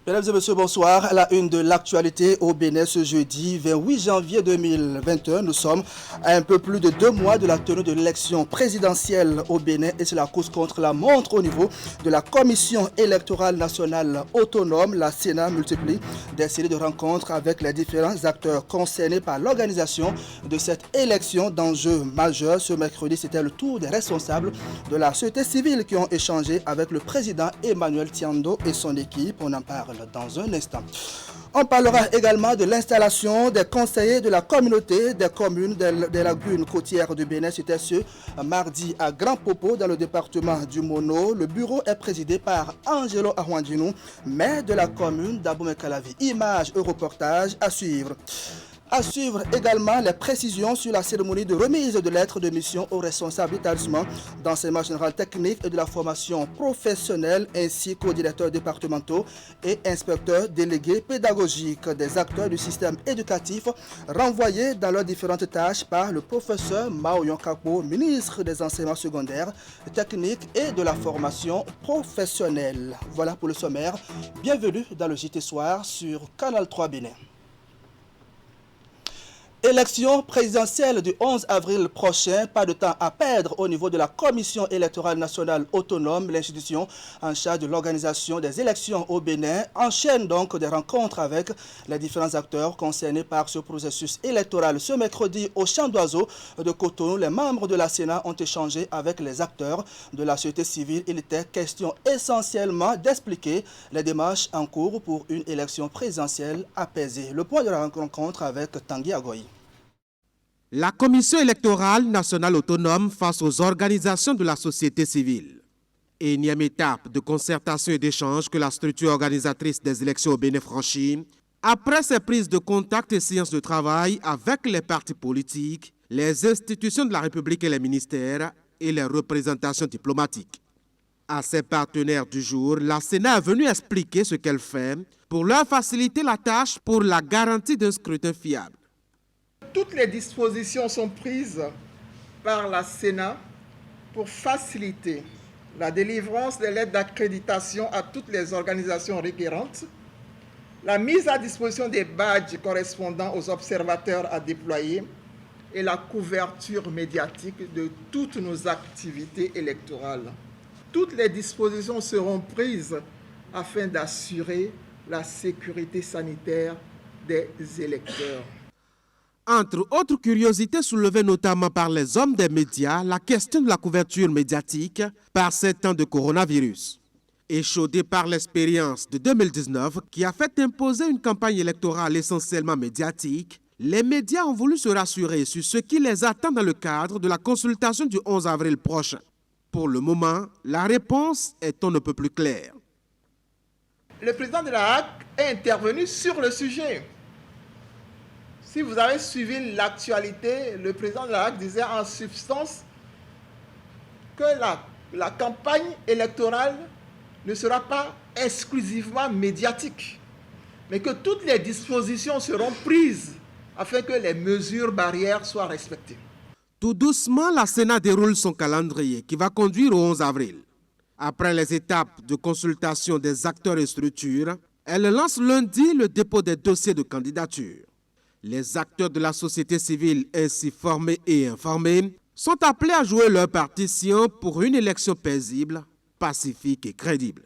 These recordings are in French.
Mesdames et messieurs, bonsoir. À la une de l'actualité au Bénin ce jeudi 28 janvier 2021, nous sommes à un peu plus de 2 mois de la tenue de l'élection présidentielle au Bénin et c'est la course contre la montre au niveau de la Commission électorale nationale autonome. La Sénat multiplie des séries de rencontres avec les différents acteurs concernés par l'organisation de cette élection d'enjeux majeurs. Ce mercredi, c'était le tour des responsables de la société civile qui ont échangé avec le président Emmanuel Tiando et son équipe. On en parle dans un instant. On parlera également de l'installation des conseillers de la communauté des communes des lagunes côtières du Bénin. C'était ce mardi à Grand Popo dans le département du Mono. Le bureau est présidé par Angelo Arwandinou, maire de la commune d'Abomey-Calavi. Images et reportages à suivre. À suivre également les précisions sur la cérémonie de remise de lettres de mission aux responsables d'établissement d'enseignement général technique et de la formation professionnelle ainsi qu'aux directeurs départementaux et inspecteurs délégués pédagogiques des acteurs du système éducatif renvoyés dans leurs différentes tâches par le professeur Mao Yonkakpo, ministre des enseignements secondaires, techniques et de la formation professionnelle. Voilà pour le sommaire. Bienvenue dans le JT Soir sur Canal 3 Bénin. Élection présidentielle du 11 avril prochain, pas de temps à perdre au niveau de la Commission électorale nationale autonome. L'institution en charge de l'organisation des élections au Bénin enchaîne donc des rencontres avec les différents acteurs concernés par ce processus électoral. Ce mercredi, au Champ d'Oiseaux de Cotonou, les membres de la Sénat ont échangé avec les acteurs de la société civile. Il était question essentiellement d'expliquer les démarches en cours pour une élection présidentielle apaisée. Le point de la rencontre avec Tanguy Agoy. La Commission électorale nationale autonome face aux organisations de la société civile. Énième étape de concertation et d'échange que la structure organisatrice des élections au Bénin franchit, après ses prises de contact et séances de travail avec les partis politiques, les institutions de la République et les ministères et les représentations diplomatiques. À ses partenaires du jour, la Sénat est venue expliquer ce qu'elle fait pour leur faciliter la tâche pour la garantie d'un scrutin fiable. Toutes les dispositions sont prises par la Sénat pour faciliter la délivrance des lettres d'accréditation à toutes les organisations requérantes, la mise à disposition des badges correspondant aux observateurs à déployer et la couverture médiatique de toutes nos activités électorales. Toutes les dispositions seront prises afin d'assurer la sécurité sanitaire des électeurs. Entre autres curiosités soulevées notamment par les hommes des médias, la question de la couverture médiatique par ces temps de coronavirus. Échaudée par l'expérience de 2019 qui a fait imposer une campagne électorale essentiellement médiatique, les médias ont voulu se rassurer sur ce qui les attend dans le cadre de la consultation du 11 avril prochain. Pour le moment, la réponse est on ne peut plus claire. Le président de la HAC est intervenu sur le sujet. Si vous avez suivi l'actualité, le président de la HAC disait en substance que la campagne électorale ne sera pas exclusivement médiatique, mais que toutes les dispositions seront prises afin que les mesures barrières soient respectées. Tout doucement, la Sénat déroule son calendrier qui va conduire au 11 avril. Après les étapes de consultation des acteurs et structures, elle lance lundi le dépôt des dossiers de candidature. Les acteurs de la société civile ainsi formés et informés sont appelés à jouer leur partition pour une élection paisible, pacifique et crédible.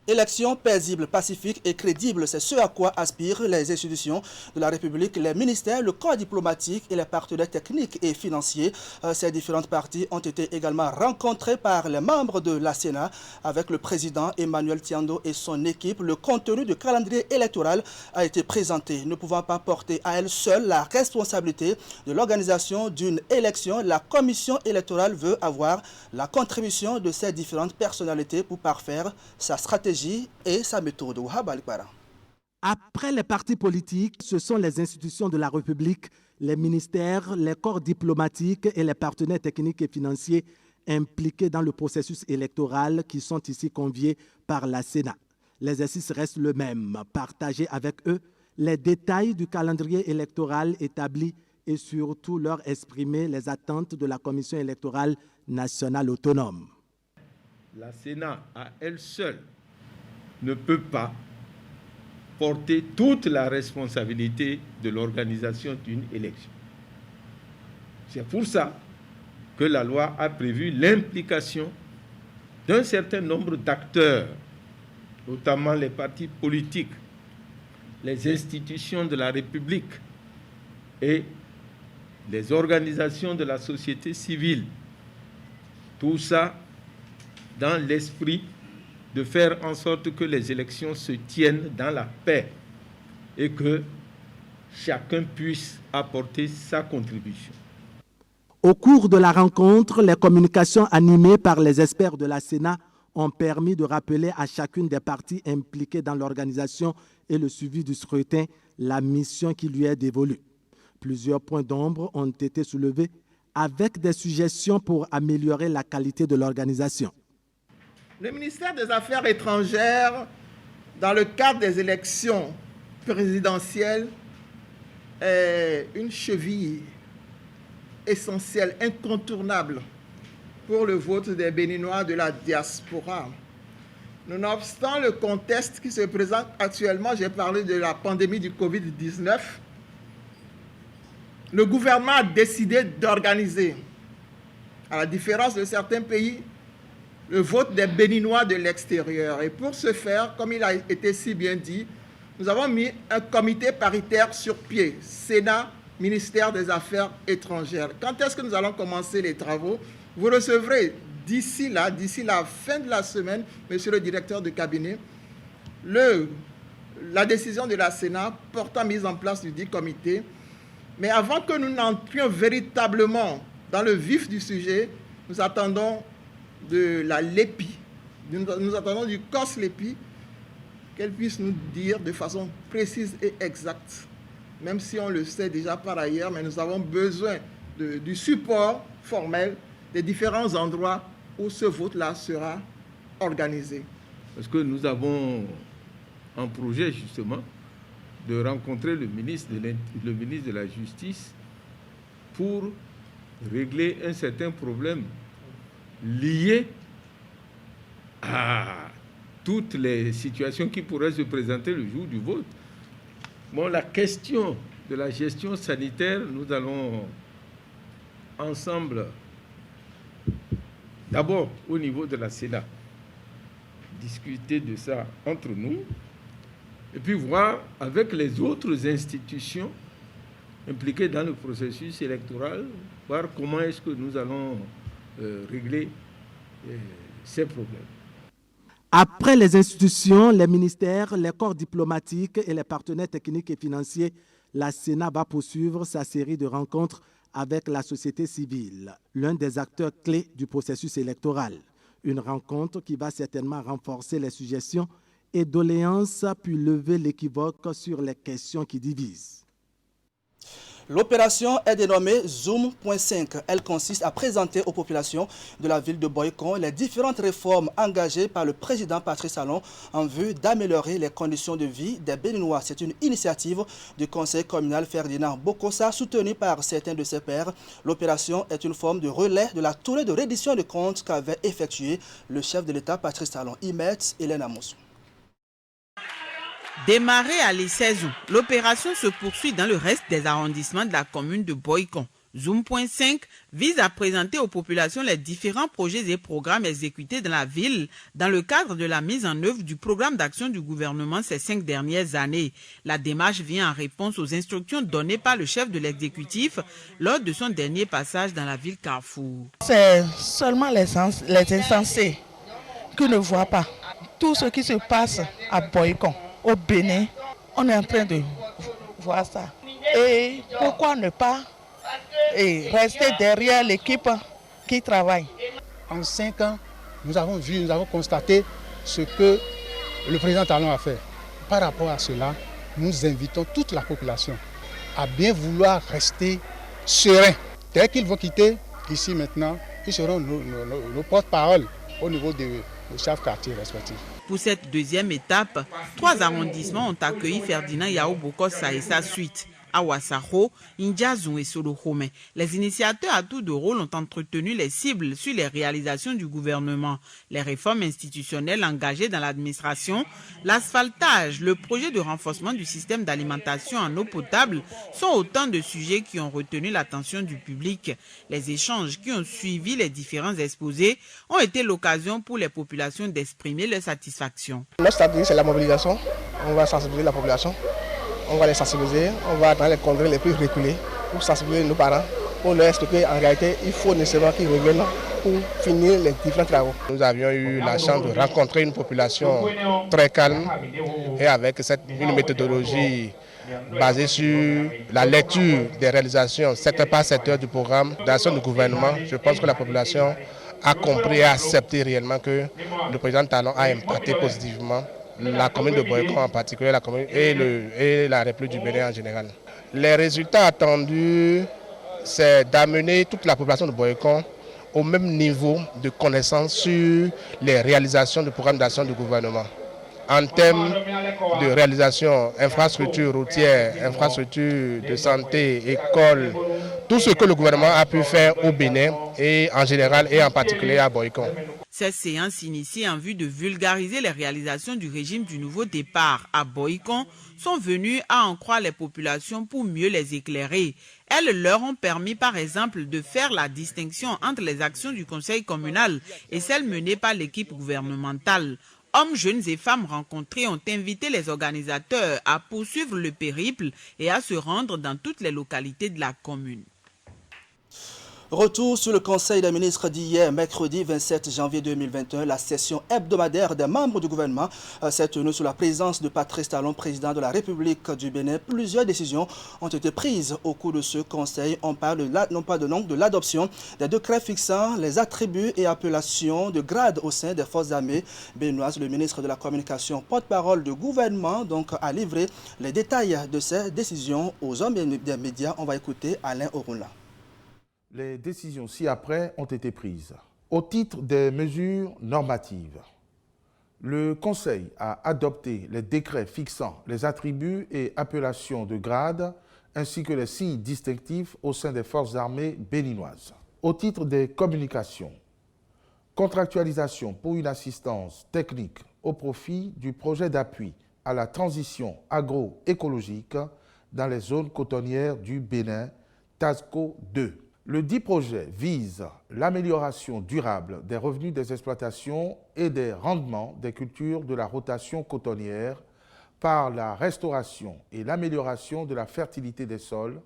Élection paisible, pacifique et crédible, c'est ce à quoi aspirent les institutions de la République, les ministères, le corps diplomatique et les partenaires techniques et financiers. Ces différentes parties ont été également rencontrées par les membres de la Sénat avec le président Emmanuel Tiando et son équipe. Le contenu du calendrier électoral a été présenté. Ne pouvant pas porter à elle seule la responsabilité de l'organisation d'une élection, la commission électorale veut avoir la contribution de ces différentes personnalités pour parfaire sa stratégie et sa méthode. Après les partis politiques, ce sont les institutions de la République, les ministères, les corps diplomatiques et les partenaires techniques et financiers impliqués dans le processus électoral qui sont ici conviés par la Sénat. L'exercice reste le même, partager avec eux les détails du calendrier électoral établi et surtout leur exprimer les attentes de la Commission électorale nationale autonome. La Sénat, à elle seule, ne peut pas porter toute la responsabilité de l'organisation d'une élection. C'est pour ça que la loi a prévu l'implication d'un certain nombre d'acteurs, notamment les partis politiques, les institutions de la République et les organisations de la société civile. Tout ça dans l'esprit de faire en sorte que les élections se tiennent dans la paix et que chacun puisse apporter sa contribution. Au cours de la rencontre, les communications animées par les experts de la Sénat ont permis de rappeler à chacune des parties impliquées dans l'organisation et le suivi du scrutin la mission qui lui est dévolue. Plusieurs points d'ombre ont été soulevés avec des suggestions pour améliorer la qualité de l'organisation. Le ministère des Affaires étrangères, dans le cadre des élections présidentielles, est une cheville essentielle, incontournable pour le vote des Béninois de la diaspora. Nonobstant le contexte qui se présente actuellement, j'ai parlé de la pandémie du Covid-19, le gouvernement a décidé d'organiser, à la différence de certains pays, le vote des Béninois de l'extérieur. Et pour ce faire, comme il a été si bien dit, nous avons mis un comité paritaire sur pied, Sénat, ministère des Affaires étrangères. Quand est-ce que nous allons commencer les travaux? Vous recevrez d'ici la fin de la semaine, monsieur le directeur de cabinet, la décision de la Sénat portant mise en place du dit comité. Mais avant que nous n'entrions véritablement dans le vif du sujet, nous attendons de la LEPI, nous attendons du COS LEPI, qu'elle puisse nous dire de façon précise et exacte, même si on le sait déjà par ailleurs, mais nous avons besoin du support formel des différents endroits où ce vote-là sera organisé. Parce que nous avons un projet justement de rencontrer le ministre de la Justice pour régler un certain problème lié à toutes les situations qui pourraient se présenter le jour du vote. Bon, la question de la gestion sanitaire, nous allons ensemble, d'abord au niveau de la Sénat, discuter de ça entre nous, et puis voir avec les autres institutions impliquées dans le processus électoral, voir comment est-ce que nous allons régler ces problèmes. Après les institutions, les ministères, les corps diplomatiques et les partenaires techniques et financiers, la Sénat va poursuivre sa série de rencontres avec la société civile, l'un des acteurs clés du processus électoral. Une rencontre qui va certainement renforcer les suggestions et doléances puis lever l'équivoque sur les questions qui divisent. L'opération est dénommée Zoom.5. Elle consiste à présenter aux populations de la ville de Boycon les différentes réformes engagées par le président Patrice Talon en vue d'améliorer les conditions de vie des Béninois. C'est une initiative du conseil communal Ferdinand Bokossa soutenue par certains de ses pairs. L'opération est une forme de relais de la tournée de reddition de comptes qu'avait effectué le chef de l'État Patrice Talon. Imet Hélène Amos. Démarrée à l'e-16 août, l'opération se poursuit dans le reste des arrondissements de la commune de Boycon. Zoom.5 vise à présenter aux populations les différents projets et programmes exécutés dans la ville dans le cadre de la mise en œuvre du programme d'action du gouvernement ces 5 dernières années. La démarche vient en réponse aux instructions données par le chef de l'exécutif lors de son dernier passage dans la ville Carrefour. C'est seulement les insensés qui ne voient pas tout ce qui se passe à Boycon. Au Bénin, on est en train de voir ça. Et pourquoi ne pas rester derrière l'équipe qui travaille? En 5 ans, nous avons constaté ce que le président Talon a fait. Par rapport à cela, nous invitons toute la population à bien vouloir rester sereins. Dès qu'ils vont quitter ici maintenant, ils seront nos porte-parole au niveau de chaque quartier respectif. Pour cette deuxième étape, 3 arrondissements ont accueilli Ferdinand Yao Bokossa et sa suite. à Ouassaro, Indiazou et Solokhome. Les initiateurs à tour de rôle ont entretenu les cibles sur les réalisations du gouvernement, les réformes institutionnelles engagées dans l'administration, l'asphaltage, le projet de renforcement du système d'alimentation en eau potable sont autant de sujets qui ont retenu l'attention du public. Les échanges qui ont suivi les différents exposés ont été l'occasion pour les populations d'exprimer leur satisfaction. Notre stratégie, c'est la mobilisation. On va sensibiliser la population, on va les sensibiliser, on va dans les congrès les plus reculés pour sensibiliser nos parents, pour leur expliquer qu'en réalité, il faut nécessairement qu'ils reviennent pour finir les différents travaux. Nous avions eu la chance de rencontrer une population très calme et avec une méthodologie basée sur la lecture des réalisations secteur par secteur du programme d'action du gouvernement. Je pense que la population a compris et accepté réellement que le président Talon a impacté positivement la commune de Boycon en particulier, la commune et la République du Bénin en général. Les résultats attendus, c'est d'amener toute la population de Boycon au même niveau de connaissance sur les réalisations du programme d'action du gouvernement. En termes de réalisation, infrastructures routières, infrastructures de santé, écoles, tout ce que le gouvernement a pu faire au Bénin et en général et en particulier à Boycon. Cette séance initiée en vue de vulgariser les réalisations du régime du nouveau départ à Boycon sont venues à en croire les populations pour mieux les éclairer. Elles leur ont permis par exemple de faire la distinction entre les actions du conseil communal et celles menées par l'équipe gouvernementale. Hommes, jeunes et femmes rencontrés ont invité les organisateurs à poursuivre le périple et à se rendre dans toutes les localités de la commune. Retour sur le Conseil des ministres d'hier, mercredi 27 janvier 2021. La session hebdomadaire des membres du gouvernement s'est tenue sous la présence de Patrice Talon, président de la République du Bénin. Plusieurs décisions ont été prises au cours de ce conseil. On parle de l'adoption des décrets fixant les attributs et appellations de grade au sein des forces armées béninoises. Le ministre de la Communication, porte-parole du gouvernement, a livré les détails de ces décisions aux hommes des médias. On va écouter Alain Orunla. Les décisions ci-après ont été prises. Au titre des mesures normatives, le Conseil a adopté les décrets fixant les attributs et appellations de grade ainsi que les signes distinctifs au sein des forces armées béninoises. Au titre des communications, contractualisation pour une assistance technique au profit du projet d'appui à la transition agroécologique dans les zones cotonnières du Bénin, TASCO 2. Le dit projet vise l'amélioration durable des revenus des exploitations et des rendements des cultures de la rotation cotonnière par la restauration et l'amélioration de la fertilité des sols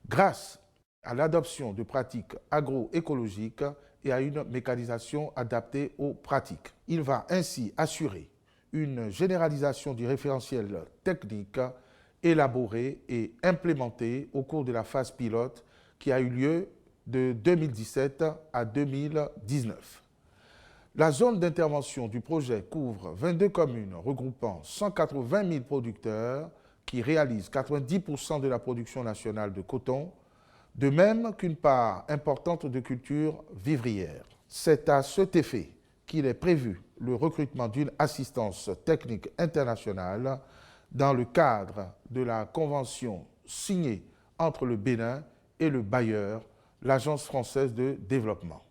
grâce à l'adoption de pratiques agroécologiques et à une mécanisation adaptée aux pratiques. Il va ainsi assurer une généralisation du référentiel technique élaboré et implémenté au cours de la phase pilote qui a eu lieu de 2017 à 2019. La zone d'intervention du projet couvre 22 communes regroupant 180 000 producteurs qui réalisent 90% de la production nationale de coton, de même qu'une part importante de cultures vivrières. C'est à cet effet qu'il est prévu le recrutement d'une assistance technique internationale dans le cadre de la convention signée entre le Bénin et le bailleur, l'Agence française de développement.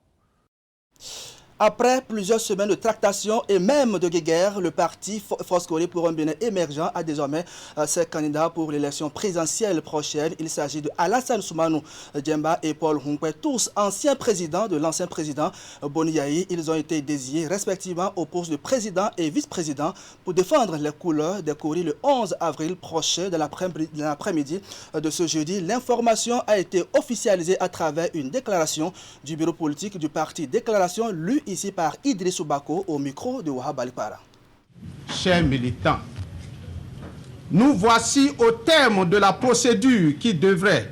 Après plusieurs semaines de tractations et même de guéguerre, le parti Foscoli pour un Bénin émergent a désormais ses candidats pour l'élection présidentielle prochaine. Il s'agit de Alassane Soumanou Djemba et Paul Hunkwe, tous anciens présidents de l'ancien président Boni Yayi. Ils ont été désignés respectivement au poste de président et vice-président pour défendre les couleurs des Koris le 11 avril prochain de l'après-midi de ce jeudi. L'information a été officialisée à travers une déclaration du bureau politique du parti. Déclaration lue ici par Idrissou Bako au micro de Wahab Alipara. Chers militants, nous voici au terme de la procédure qui devrait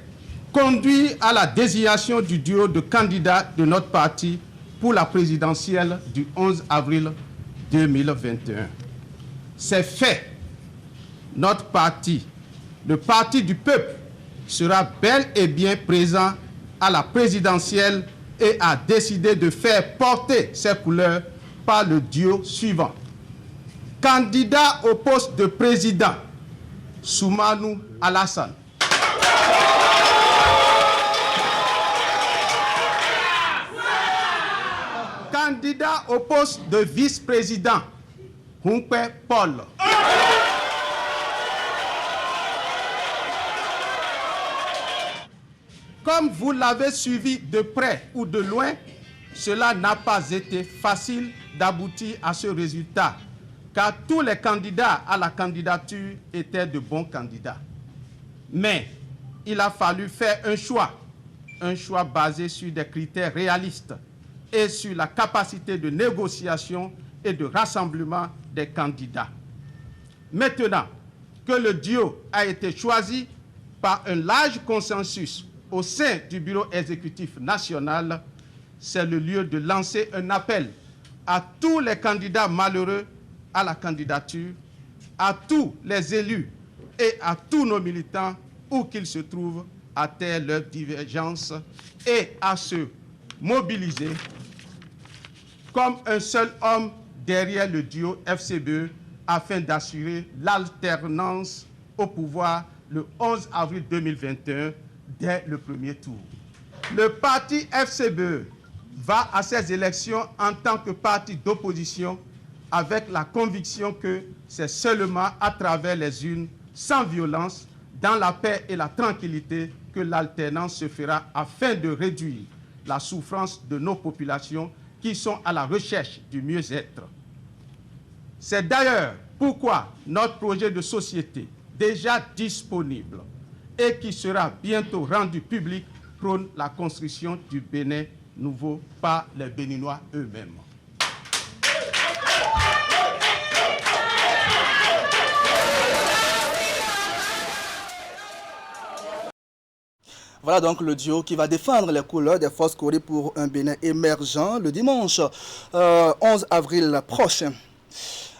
conduire à la désignation du duo de candidats de notre parti pour la présidentielle du 11 avril 2021. C'est fait. Notre parti, le parti du peuple, sera bel et bien présent à la présidentielle et a décidé de faire porter ses couleurs par le duo suivant. Candidat au poste de président, Soumanou Alassane. candidat au poste de vice-président, Humpe Paul. Comme vous l'avez suivi de près ou de loin, cela n'a pas été facile d'aboutir à ce résultat, car tous les candidats à la candidature étaient de bons candidats. Mais il a fallu faire un choix basé sur des critères réalistes et sur la capacité de négociation et de rassemblement des candidats. Maintenant que le duo a été choisi par un large consensus au sein du bureau exécutif national, c'est le lieu de lancer un appel à tous les candidats malheureux à la candidature, à tous les élus et à tous nos militants, où qu'ils se trouvent, à taire leurs divergences et à se mobiliser comme un seul homme derrière le duo FCBE afin d'assurer l'alternance au pouvoir le 11 avril 2021 dès le premier tour. Le parti FCBE va à ces élections en tant que parti d'opposition avec la conviction que c'est seulement à travers les urnes, sans violence, dans la paix et la tranquillité, que l'alternance se fera afin de réduire la souffrance de nos populations qui sont à la recherche du mieux-être. C'est d'ailleurs pourquoi notre projet de société, déjà disponible et qui sera bientôt rendu public, prône la construction du Bénin nouveau par les Béninois eux-mêmes. Voilà donc le duo qui va défendre les couleurs des forces Corée pour un Bénin émergent le dimanche 11 avril prochain.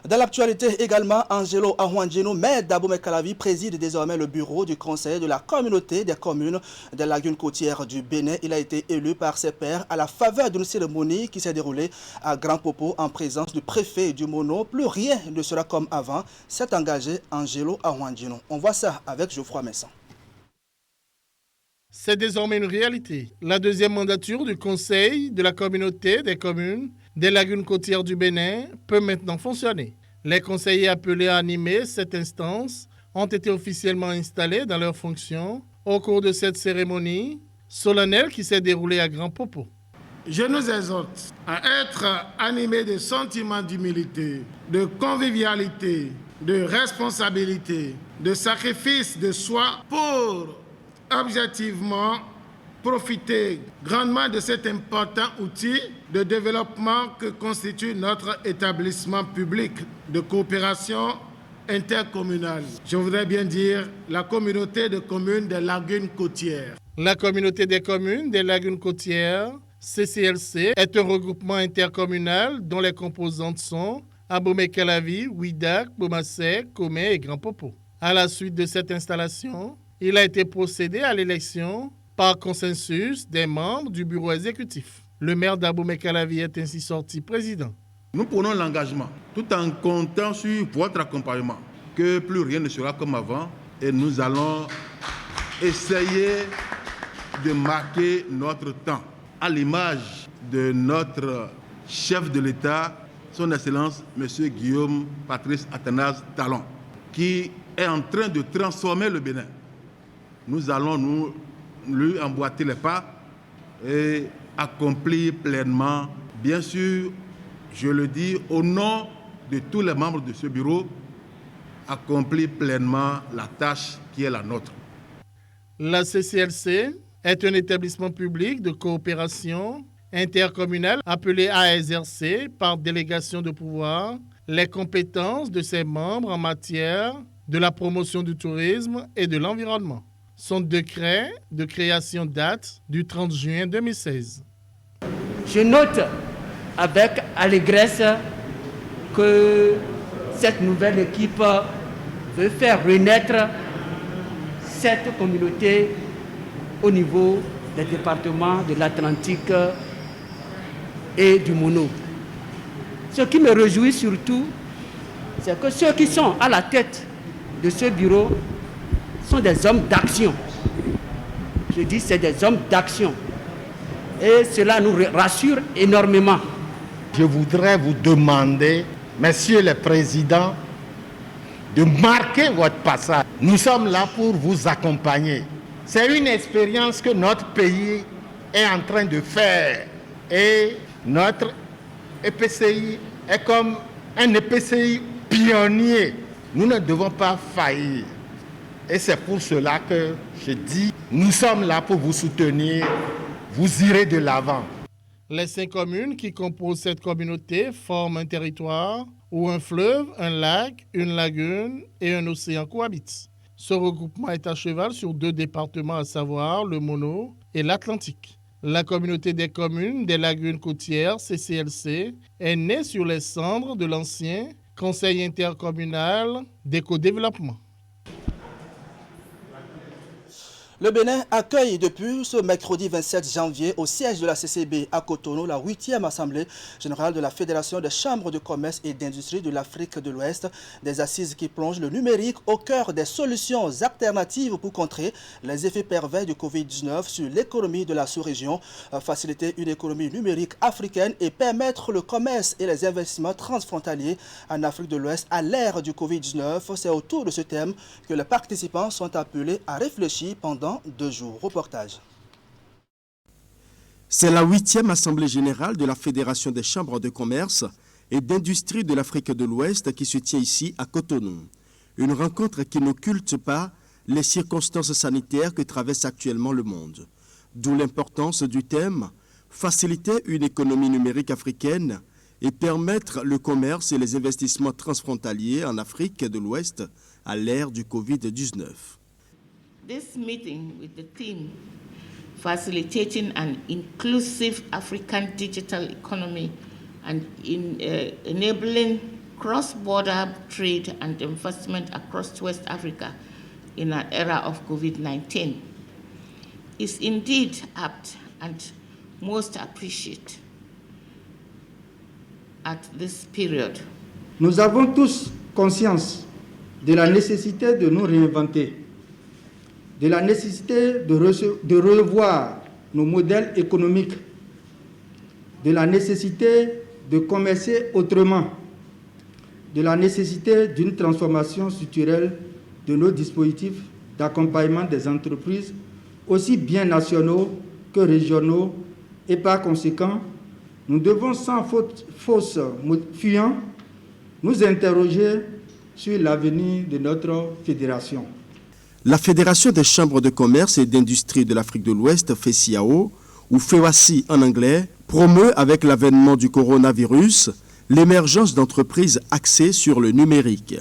Dans l'actualité également, Angelo Ahouandjeno, maire d'Abomey-Calavi, préside désormais le bureau du conseil de la communauté des communes des lagunes côtières du Bénin. Il a été élu par ses pairs à la faveur d'une cérémonie qui s'est déroulée à Grand Popo en présence du préfet du Mono. Plus rien ne sera comme avant, s'est engagé Angelo Ahouandjeno. On voit ça avec Geoffroy Messan. C'est désormais une réalité. La deuxième mandature du Conseil de la communauté des communes des lagunes côtières du Bénin peut maintenant fonctionner. Les conseillers appelés à animer cette instance ont été officiellement installés dans leurs fonctions au cours de cette cérémonie solennelle qui s'est déroulée à Grand Popo. Je nous exhorte à être animés de sentiments d'humilité, de convivialité, de responsabilité, de sacrifice de soi pour objectivement profiter grandement de cet important outil de développement que constitue notre établissement public de coopération intercommunale. Je voudrais bien dire la communauté de communes des lagunes côtières. La communauté des communes des lagunes côtières, CCLC, est un regroupement intercommunal dont les composantes sont Abomey-Calavi, Ouidak, Bomasek, Komé et Grand Popo. À la suite de cette installation, il a été procédé à l'élection par consensus des membres du bureau exécutif. Le maire d'Abomey-Calavi est ainsi sorti président. Nous prenons l'engagement, tout en comptant sur votre accompagnement, que plus rien ne sera comme avant et nous allons essayer de marquer notre temps à l'image de notre chef de l'État, son Excellence, M. Guillaume Patrice Athanase Talon, qui est en train de transformer le Bénin. Nous allons lui emboîter les pas et accomplir pleinement, bien sûr, je le dis au nom de tous les membres de ce bureau, accomplir pleinement la tâche qui est la nôtre. La CCLC est un établissement public de coopération intercommunale appelé à exercer par délégation de pouvoir les compétences de ses membres en matière de la promotion du tourisme et de l'environnement. Son décret de création date du 30 juin 2016. Je note avec allégresse que cette nouvelle équipe veut faire renaître cette communauté au niveau des départements de l'Atlantique et du Mono. Ce qui me réjouit surtout, c'est que ceux qui sont à la tête de ce bureau sont des hommes d'action. Je dis c'est des hommes d'action. Et cela nous rassure énormément Je voudrais vous demander, messieurs les présidents, de marquer votre passage. Nous sommes là pour vous accompagner. C'est une expérience que notre pays est en train de faire. Et notre EPCI est comme un EPCI pionnier. Nous ne devons pas faillir. Et c'est pour cela que je dis, nous sommes là pour vous soutenir. Vous irez de l'avant. Les 5 communes qui composent cette communauté forment un territoire où un fleuve, un lac, une lagune et un océan cohabitent. Ce regroupement est à cheval sur 2 départements, à savoir le Mono et l'Atlantique. La communauté des communes des lagunes côtières, CCLC, est née sur les cendres de l'ancien Conseil intercommunal d'éco-développement. Le Bénin accueille depuis ce mercredi 27 janvier au siège de la CCB à Cotonou la 8e Assemblée générale de la Fédération des chambres de commerce et d'industrie de l'Afrique de l'Ouest. Des assises qui plongent le numérique au cœur des solutions alternatives pour contrer les effets pervers du Covid-19 sur l'économie de la sous-région, faciliter une économie numérique africaine et permettre le commerce et les investissements transfrontaliers en Afrique de l'Ouest à l'ère du Covid-19. C'est autour de ce thème que les participants sont appelés à réfléchir pendant 2 jours. Reportage. C'est la 8e Assemblée générale de la Fédération des chambres de commerce et d'industrie de l'Afrique de l'Ouest qui se tient ici à Cotonou. Une rencontre qui n'occulte pas les circonstances sanitaires que traverse actuellement le monde. D'où l'importance du thème « Faciliter une économie numérique africaine et permettre le commerce et les investissements transfrontaliers en Afrique de l'Ouest à l'ère du Covid-19 ». This meeting with the theme facilitating an inclusive African digital economy and enabling cross-border trade and investment across West Africa in an era of COVID-19 is indeed apt and most appreciated at this period. Nous avons tous conscience de la nécessité de nous réinventer, de la nécessité de revoir nos modèles économiques, de la nécessité de commercer autrement, de la nécessité d'une transformation structurelle de nos dispositifs d'accompagnement des entreprises, aussi bien nationaux que régionaux, et par conséquent, nous devons sans fausse fuyant nous interroger sur l'avenir de notre fédération. La Fédération des chambres de commerce et d'industrie de l'Afrique de l'Ouest, FECIAO, ou FEWACI en anglais, promeut avec l'avènement du coronavirus l'émergence d'entreprises axées sur le numérique.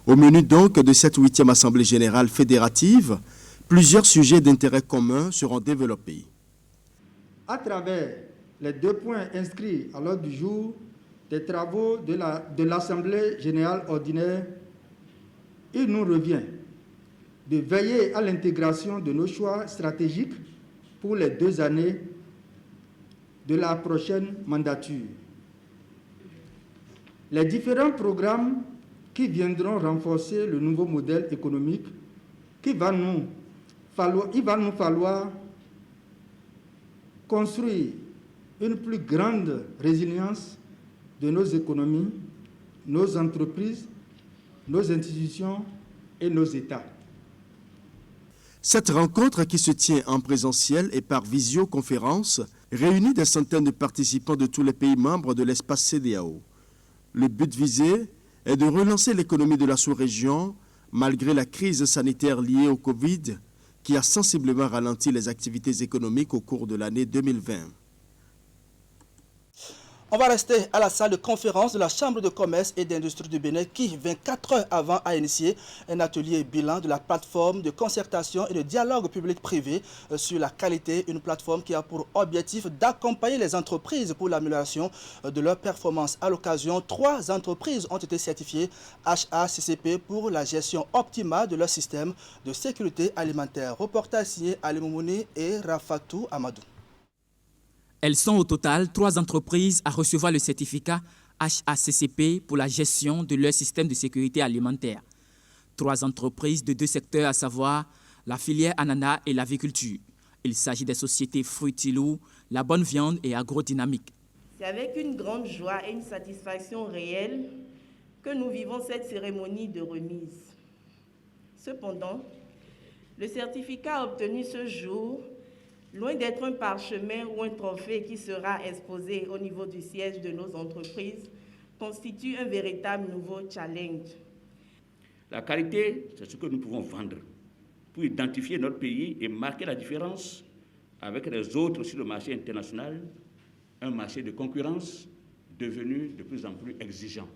Au menu donc de cette 8e Assemblée générale fédérative, plusieurs sujets d'intérêt commun seront développés. À travers les 2 points inscrits à l'ordre du jour des travaux de l'Assemblée générale ordinaire, il nous revient de veiller à l'intégration de nos choix stratégiques pour les 2 années de la prochaine mandature. Les différents programmes qui viendront renforcer le nouveau modèle économique, il va nous falloir construire une plus grande résilience de nos économies, nos entreprises, nos institutions et nos États. Cette rencontre qui se tient en présentiel et par visioconférence réunit des centaines de participants de tous les pays membres de l'espace CEDEAO. Le but visé est de relancer l'économie de la sous-région malgré la crise sanitaire liée au Covid qui a sensiblement ralenti les activités économiques au cours de l'année 2020. On va rester à la salle de conférence de la Chambre de commerce et d'industrie du Bénin qui, 24 heures avant, a initié un atelier bilan de la plateforme de concertation et de dialogue public-privé sur la qualité, une plateforme qui a pour objectif d'accompagner les entreprises pour l'amélioration de leur performance. À l'occasion, 3 entreprises ont été certifiées HACCP pour la gestion optimale de leur système de sécurité alimentaire. Reportage signé Ali Moumouni et Rafatou Amadou. Elles sont au total 3 entreprises à recevoir le certificat HACCP pour la gestion de leur système de sécurité alimentaire. 3 entreprises de 2 secteurs, à savoir la filière ananas et l'aviculture. Il s'agit des sociétés Fruitilou, La Bonne Viande et Agrodynamique. C'est avec une grande joie et une satisfaction réelle que nous vivons cette cérémonie de remise. Cependant, le certificat obtenu ce jour, loin d'être un parchemin ou un trophée qui sera exposé au niveau du siège de nos entreprises, constitue un véritable nouveau challenge. La qualité, c'est ce que nous pouvons vendre pour identifier notre pays et marquer la différence avec les autres sur le marché international, un marché de concurrence devenu de plus en plus exigeant.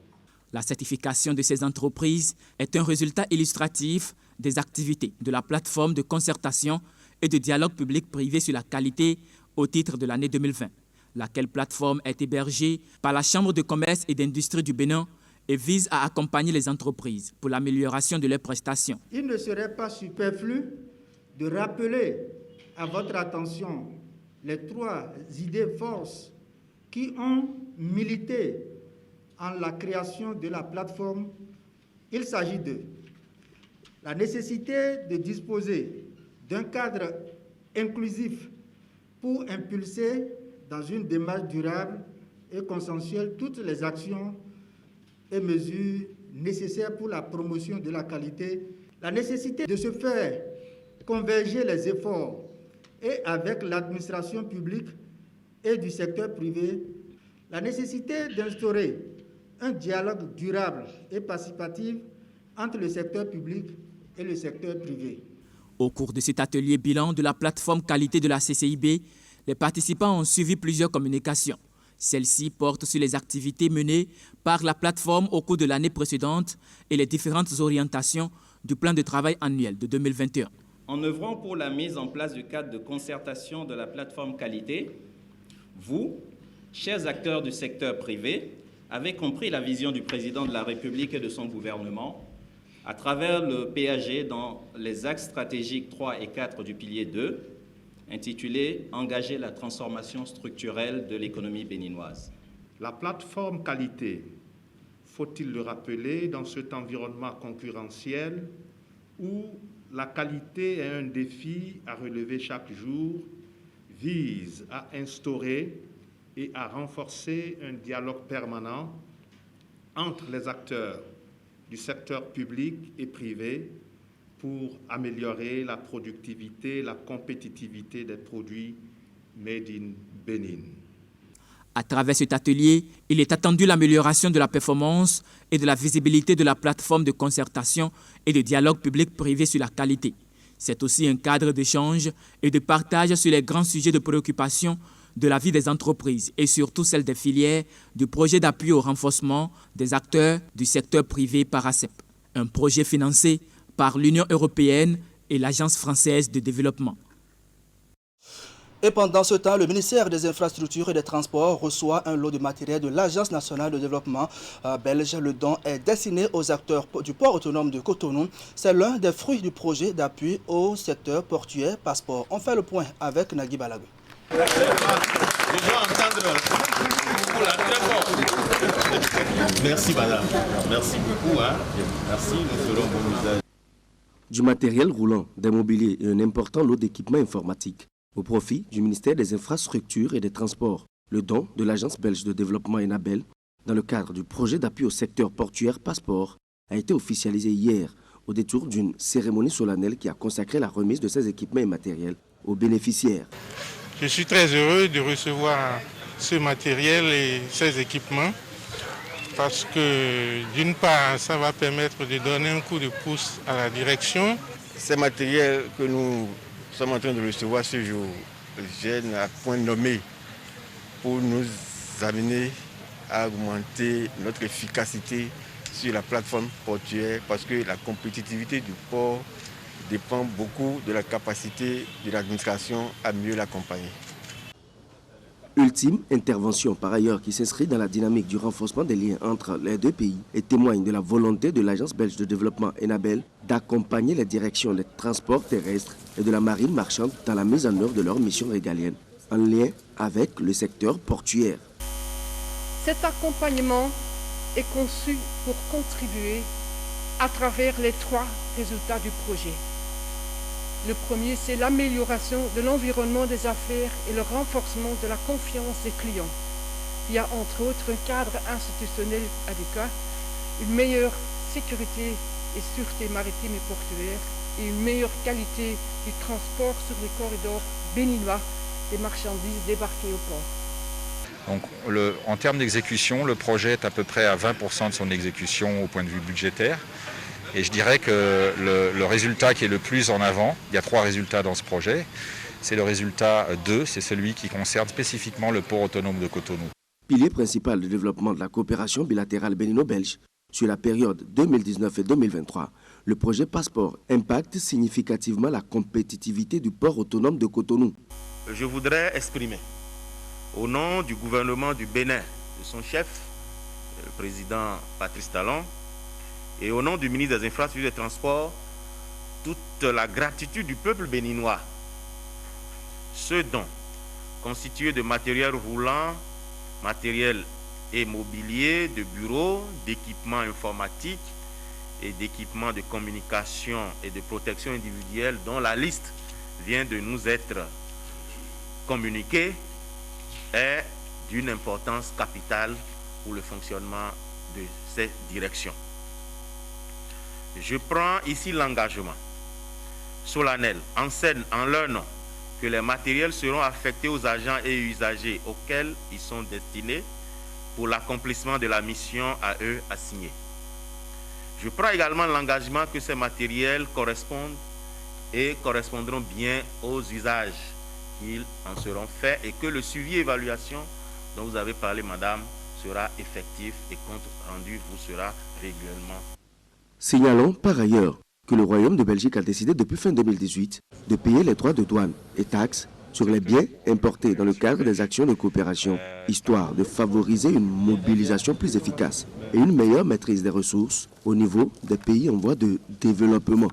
La certification de ces entreprises est un résultat illustratif des activités de la plateforme de concertation et de dialogue public-privé sur la qualité au titre de l'année 2020, laquelle plateforme est hébergée par la Chambre de commerce et d'industrie du Bénin et vise à accompagner les entreprises pour l'amélioration de leurs prestations. Il ne serait pas superflu de rappeler à votre attention les 3 idées forces qui ont milité en la création de la plateforme. Il s'agit de la nécessité de disposer d'un cadre inclusif pour impulser dans une démarche durable et consensuelle toutes les actions et mesures nécessaires pour la promotion de la qualité, la nécessité de se faire converger les efforts et avec l'administration publique et du secteur privé, la nécessité d'instaurer un dialogue durable et participatif entre le secteur public et le secteur privé. Au cours de cet atelier bilan de la plateforme qualité de la CCIB, les participants ont suivi plusieurs communications. Celle-ci porte sur les activités menées par la plateforme au cours de l'année précédente et les différentes orientations du plan de travail annuel de 2021. En œuvrant pour la mise en place du cadre de concertation de la plateforme qualité, vous, chers acteurs du secteur privé, avez compris la vision du président de la République et de son gouvernement à travers le PAG dans les axes stratégiques 3 et 4 du pilier 2, intitulé « Engager la transformation structurelle de l'économie béninoise ». La plateforme qualité, faut-il le rappeler, dans cet environnement concurrentiel où la qualité est un défi à relever chaque jour, vise à instaurer et à renforcer un dialogue permanent entre les acteurs du secteur public et privé pour améliorer la productivité, la compétitivité des produits made in Bénin. À travers cet atelier, il est attendu l'amélioration de la performance et de la visibilité de la plateforme de concertation et de dialogue public-privé sur la qualité. C'est aussi un cadre d'échange et de partage sur les grands sujets de préoccupation de la vie des entreprises et surtout celle des filières du projet d'appui au renforcement des acteurs du secteur privé par ACEP, un projet financé par l'Union européenne et l'Agence française de développement. Et pendant ce temps, le ministère des Infrastructures et des Transports reçoit un lot de matériel de l'Agence nationale de développement belge. Le don est destiné aux acteurs du port autonome de Cotonou. C'est l'un des fruits du projet d'appui au secteur portuaire Passeport. On fait le point avec Nagui Balagou. Je dois entendre pour la très fort. Merci madame, merci beaucoup. Merci, nous ferons bon usage. Du matériel roulant, des mobiliers et un important lot d'équipements informatiques au profit du ministère des Infrastructures et des Transports. Le don de l'Agence belge de développement Enabel dans le cadre du projet d'appui au secteur portuaire Passeport a été officialisé hier au détour d'une cérémonie solennelle qui a consacré la remise de ces équipements et matériels aux bénéficiaires. Je suis très heureux de recevoir ce matériel et ces équipements parce que d'une part, ça va permettre de donner un coup de pouce à la direction. Ces matériels que nous sommes en train de recevoir ce jour viennent à point nommé pour nous amener à augmenter notre efficacité sur la plateforme portuaire parce que la compétitivité du port dépend beaucoup de la capacité de l'administration à mieux l'accompagner. Ultime intervention par ailleurs qui s'inscrit dans la dynamique du renforcement des liens entre les deux pays et témoigne de la volonté de l'Agence belge de développement Enabel d'accompagner les directions des transports terrestres et de la marine marchande dans la mise en œuvre de leur mission régalienne en lien avec le secteur portuaire. Cet accompagnement est conçu pour contribuer à travers les 3 résultats du projet. Le premier, c'est l'amélioration de l'environnement des affaires et le renforcement de la confiance des clients. via entre autres un cadre institutionnel adéquat, une meilleure sécurité et sûreté maritime et portuaire et une meilleure qualité du transport sur les corridors béninois des marchandises débarquées au port. Donc, en termes d'exécution, le projet est à peu près à 20% de son exécution au point de vue budgétaire. Et je dirais que le résultat qui est le plus en avant, il y a 3 résultats dans ce projet, c'est le résultat 2, c'est celui qui concerne spécifiquement le port autonome de Cotonou. Pilier principal de développement de la coopération bilatérale bénino-belge sur la période 2019 et 2023, le projet Passeport impacte significativement la compétitivité du port autonome de Cotonou. Je voudrais exprimer, au nom du gouvernement du Bénin, de son chef, le président Patrice Talon, et au nom du ministre des Infrastructures et des Transports, toute la gratitude du peuple béninois. Ce don, constitué de matériel roulant, matériel et mobilier, de bureaux, d'équipements informatiques et d'équipements de communication et de protection individuelle dont la liste vient de nous être communiquée, est d'une importance capitale pour le fonctionnement de cette direction. Je prends ici l'engagement solennel en leur nom que les matériels seront affectés aux agents et usagers auxquels ils sont destinés pour l'accomplissement de la mission à eux assignée. Je prends également l'engagement que ces matériels correspondent et correspondront bien aux usages qu'ils en seront faits et que le suivi et évaluation dont vous avez parlé, madame, sera effectif et compte rendu vous sera régulièrement. Signalons par ailleurs que le Royaume de Belgique a décidé depuis fin 2018 de payer les droits de douane et taxes sur les biens importés dans le cadre des actions de coopération, histoire de favoriser une mobilisation plus efficace et une meilleure maîtrise des ressources au niveau des pays en voie de développement.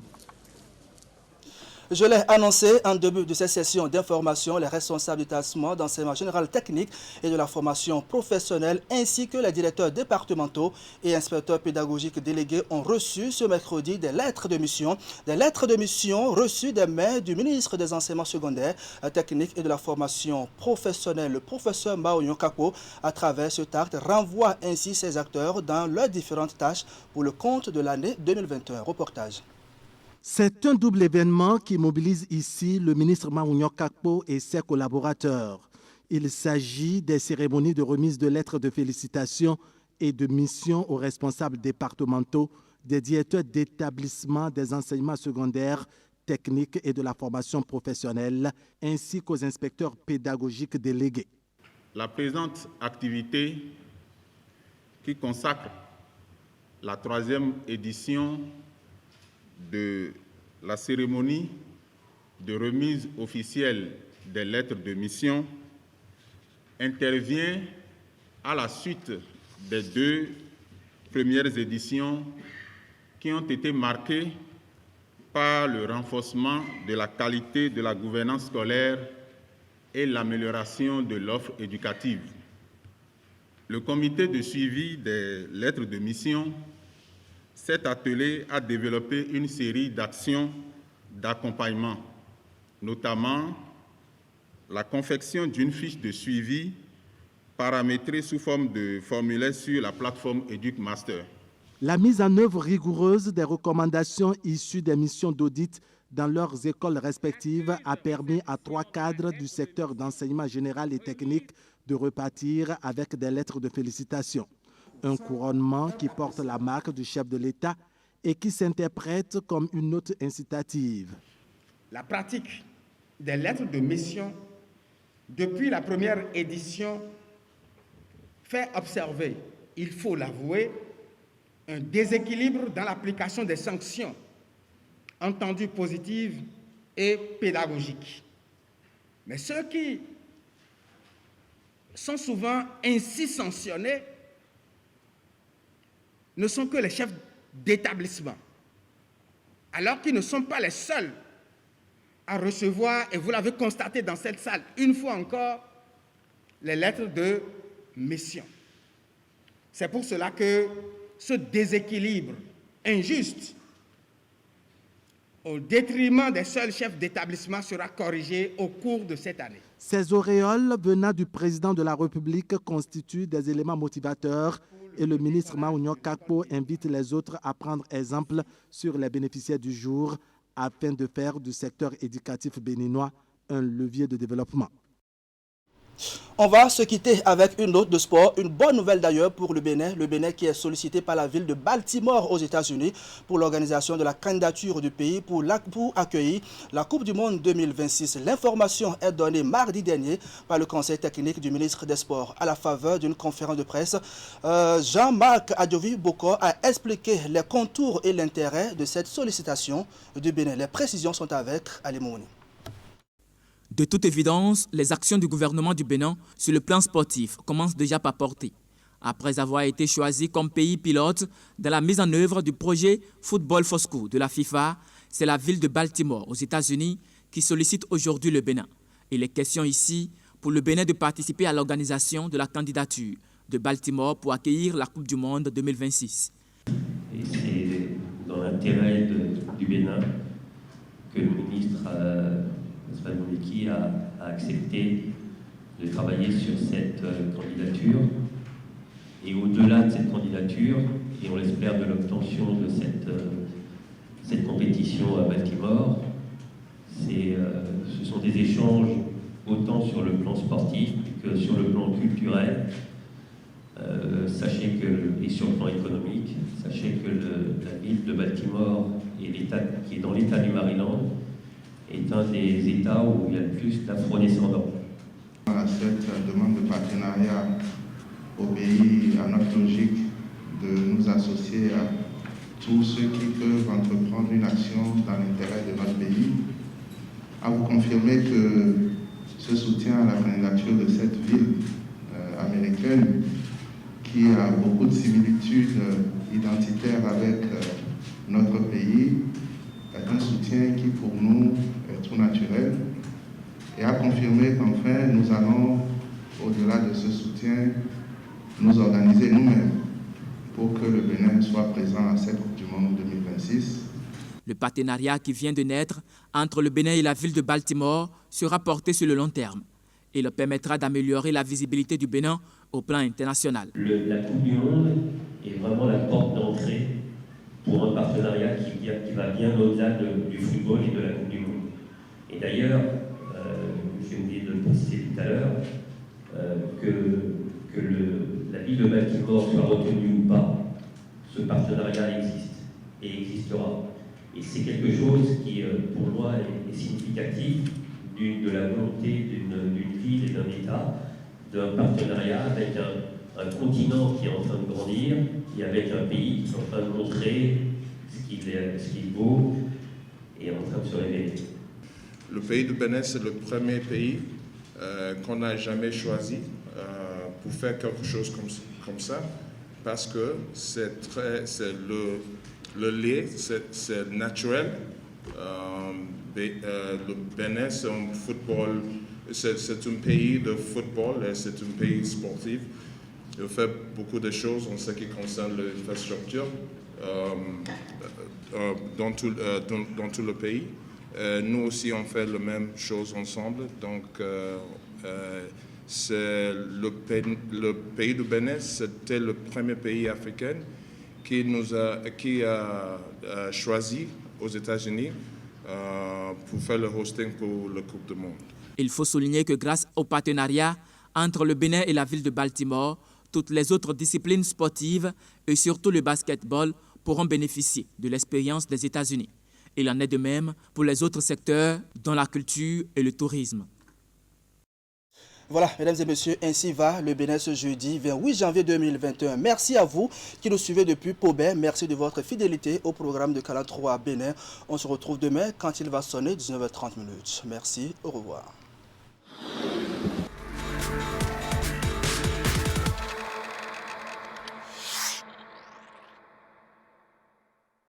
Je l'ai annoncé en début de cette session d'information, les responsables d'établissement d'enseignement général technique et de la formation professionnelle ainsi que les directeurs départementaux et inspecteurs pédagogiques délégués ont reçu ce mercredi des lettres de mission. Des lettres de mission reçues des mains du ministre des enseignements secondaires, techniques et de la formation professionnelle, le professeur Mao Nyokako. À travers cet acte, renvoie ainsi ses acteurs dans leurs différentes tâches pour le compte de l'année 2021. Reportage. C'est un double événement qui mobilise ici le ministre Mao Nyokako et ses collaborateurs. Il s'agit des cérémonies de remise de lettres de félicitations et de mission aux responsables départementaux, des directeurs d'établissement des enseignements secondaires, techniques et de la formation professionnelle, ainsi qu'aux inspecteurs pédagogiques délégués. La présente activité qui consacre la 3e édition de la cérémonie de remise officielle des lettres de mission intervient à la suite des 2 premières éditions qui ont été marquées par le renforcement de la qualité de la gouvernance scolaire et l'amélioration de l'offre éducative. Le comité de suivi des lettres de mission s'est attelé à développer une série d'actions d'accompagnement, notamment la confection d'une fiche de suivi paramétrée sous forme de formulaire sur la plateforme EducMaster. La mise en œuvre rigoureuse des recommandations issues des missions d'audit dans leurs écoles respectives a permis à 3 cadres du secteur d'enseignement général et technique de repartir avec des lettres de félicitations. Un couronnement qui porte la marque du chef de l'État et qui s'interprète comme une note incitative. La pratique des lettres de mission depuis la première édition fait observer, il faut l'avouer, un déséquilibre dans l'application des sanctions, entendues positives et pédagogiques. Mais ceux qui sont souvent ainsi sanctionnés ne sont que les chefs d'établissement, alors qu'ils ne sont pas les seuls à recevoir, et vous l'avez constaté dans cette salle, une fois encore, les lettres de mission. C'est pour cela que ce déséquilibre injuste au détriment des seuls chefs d'établissement sera corrigée au cours de cette année. Ces auréoles venant du président de la République constituent des éléments motivateurs et le ministre Mao Union Kakpo invite les autres à prendre exemple sur les bénéficiaires du jour afin de faire du secteur éducatif béninois un levier de développement. On va se quitter avec une note de sport. Une bonne nouvelle d'ailleurs pour le Bénin qui est sollicité par la ville de Baltimore aux États-Unis pour l'organisation de la candidature du pays pour accueillir la Coupe du Monde 2026. L'information est donnée mardi dernier par le conseil technique du ministre des Sports. À la faveur d'une conférence de presse, Jean-Marc Adjovi-Boko a expliqué les contours et l'intérêt de cette sollicitation du Bénin. Les précisions sont avec Ali Mouni. De toute évidence, les actions du gouvernement du Bénin sur le plan sportif commencent déjà par porter. Après avoir été choisi comme pays pilote dans la mise en œuvre du projet Football for School de la FIFA, c'est la ville de Baltimore aux États-Unis qui sollicite aujourd'hui le Bénin. Il est question ici pour le Bénin de participer à l'organisation de la candidature de Baltimore pour accueillir la Coupe du Monde 2026. Et c'est dans l'intérêt du Bénin que le ministre qui a accepté de travailler sur cette candidature. Et au-delà de cette candidature, et on l'espère de l'obtention de cette compétition à Baltimore, ce sont des échanges autant sur le plan sportif que sur le plan culturel. Sachez que, et sur le plan économique, sachez que la ville de Baltimore et l'État qui est dans l'État du Maryland est un des États où il y a le plus d'afro-descendants. Cette demande de partenariat obéit à notre logique de nous associer à tous ceux qui peuvent entreprendre une action dans l'intérêt de notre pays. À vous confirmer que ce soutien à la candidature de cette ville américaine, qui a beaucoup de similitudes identitaires avec notre pays, est un soutien qui pour nous est tout naturel, et à confirmer qu'enfin nous allons, au-delà de ce soutien, nous organiser nous-mêmes pour que le Bénin soit présent à cette Coupe du Monde 2026. Le partenariat qui vient de naître entre le Bénin et la ville de Baltimore sera porté sur le long terme. Il permettra d'améliorer la visibilité du Bénin au plan international. La Coupe du Monde est vraiment la porte d'entrée pour un partenariat qui va bien au-delà du football et de la Coupe du Monde. Et d'ailleurs, j'ai oublié de le préciser tout à l'heure, que la ville de Baltimore soit retenue ou pas, ce partenariat existe et existera. Et c'est quelque chose qui, pour moi, est significatif de la volonté d'une ville et d'un État, d'un partenariat avec un continent qui est en train de grandir et avec un pays qui est en train de montrer ce qu'il vaut et en train de se révéler. Le pays du Bénin, c'est le premier pays qu'on n'a jamais choisi pour faire quelque chose comme ça, parce que le lait, c'est naturel. Le Bénin, c'est un football, c'est un pays de football et c'est un pays sportif. Il fait beaucoup de choses en ce qui concerne l'infrastructure dans tout le pays. Nous aussi, on fait la même chose ensemble. Donc, le pays du Bénin, c'était le premier pays africain qui a choisi aux États-Unis pour faire le hosting pour la Coupe du Monde. Il faut souligner que grâce au partenariat entre le Bénin et la ville de Baltimore, toutes les autres disciplines sportives et surtout le basketball pourront bénéficier de l'expérience des États-Unis. Il en est de même pour les autres secteurs, dont la culture et le tourisme. Voilà, mesdames et messieurs, ainsi va le Bénin ce jeudi 28 janvier 2021. Merci à vous qui nous suivez depuis Pobet. Merci de votre fidélité au programme de Canal 3 Bénin. On se retrouve demain quand il va sonner 19h30. Merci, au revoir.